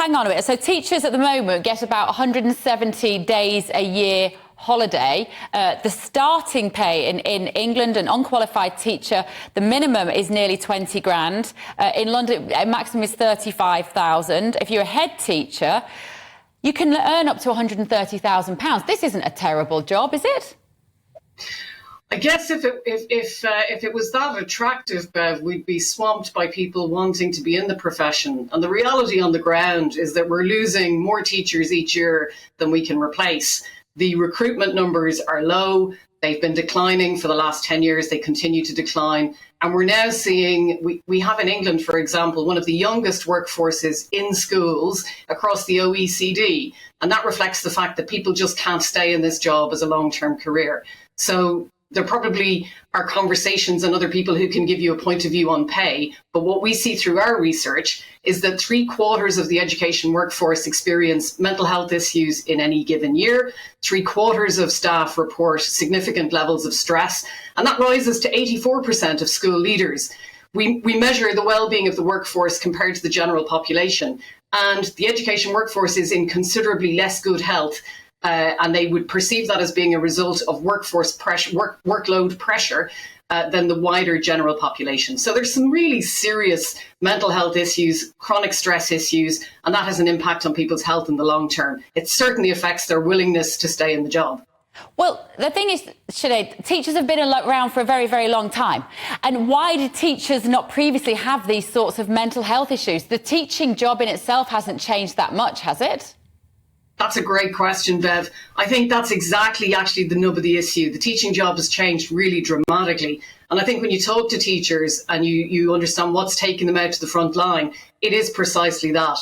hang on a minute. So teachers at the moment get about 170 days a year holiday. The starting pay in England, an unqualified teacher, the minimum is nearly 20 grand. In London, a maximum is 35,000. If you're a head teacher, you can earn up to £130,000. This isn't a terrible job, is it? I guess if it was that attractive, Bev, we'd be swamped by people wanting to be in the profession. And the reality on the ground is that we're losing more teachers each year than we can replace. The recruitment numbers are low. They've been declining for the last 10 years. They continue to decline. And we're now seeing, we have in England, for example, one of the youngest workforces in schools across the OECD. And that reflects the fact that people just can't stay in this job as a long-term career. So there probably are conversations and other people who can give you a point of view on pay. But what we see through our research is that 3/4 of the education workforce experience mental health issues in any given year. 3/4 of staff report significant levels of stress, and that rises to 84% of school leaders. We measure the well-being of the workforce compared to the general population, and the education workforce is in considerably less good health. And they would perceive that as being a result of workforce pressure, workload pressure than the wider general population. So there's some really serious mental health issues, chronic stress issues, and that has an impact on people's health in the long term. It certainly affects their willingness to stay in the job. Well, the thing is, Sinead, teachers have been around for a very, very long time. And why did teachers not previously have these sorts of mental health issues? The teaching job in itself hasn't changed that much, has it? That's a great question, Bev. I think that's exactly actually the nub of the issue. The teaching job has changed really dramatically. And I think when you talk to teachers and you understand what's taking them out to the front line, it is precisely that.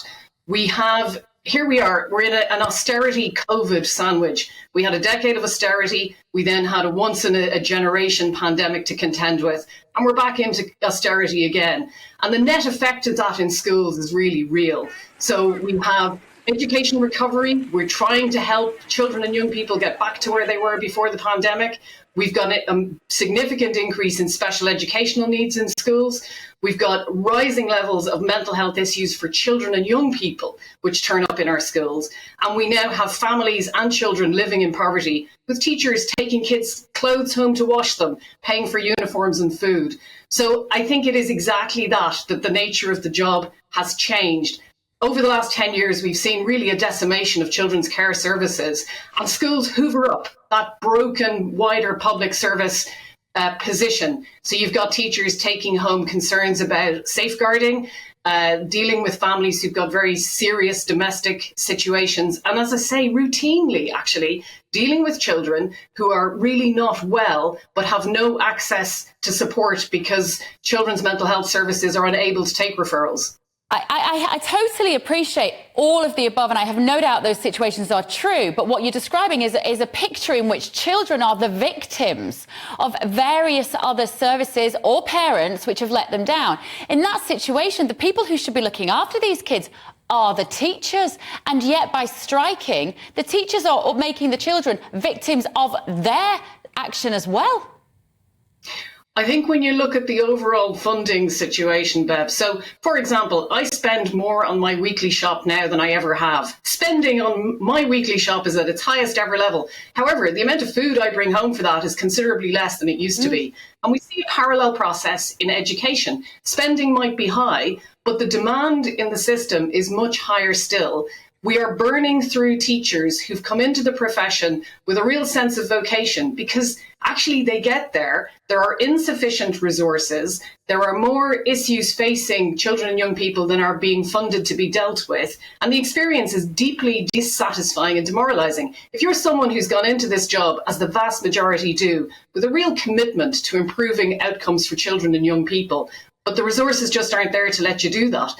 Here we are, we're in an austerity COVID sandwich. We had a decade of austerity. We then had a once in a generation pandemic to contend with. And we're back into austerity again. And the net effect of that in schools is really real. So we have education recovery. We're trying to help children and young people get back to where they were before the pandemic. We've got a significant increase in special educational needs in schools. We've got rising levels of mental health issues for children and young people, which turn up in our schools. And we now have families and children living in poverty, with teachers taking kids' clothes home to wash them, paying for uniforms and food. So I think it is exactly that the nature of the job has changed. Over the last 10 years, we've seen really a decimation of children's care services, and schools hoover up that broken, wider public service position. So you've got teachers taking home concerns about safeguarding, dealing with families who've got very serious domestic situations. And as I say, routinely, actually, dealing with children who are really not well, but have no access to support because children's mental health services are unable to take referrals. I totally appreciate all of the above, and I have no doubt those situations are true. But what you're describing is a picture in which children are the victims of various other services or parents which have let them down. In that situation, the people who should be looking after these kids are the teachers. And yet by striking, the teachers are making the children victims of their action as well. I think when you look at the overall funding situation, Bev, so for example, I spend more on my weekly shop now than I ever have. Spending on my weekly shop is at its highest ever level. However, the amount of food I bring home for that is considerably less than it used to be. And we see a parallel process in education. Spending might be high, but the demand in the system is much higher still. We are burning through teachers who've come into the profession with a real sense of vocation because actually they get there. There are insufficient resources. There are more issues facing children and young people than are being funded to be dealt with. And the experience is deeply dissatisfying and demoralizing. If you're someone who's gone into this job, as the vast majority do, with a real commitment to improving outcomes for children and young people, but the resources just aren't there to let you do that,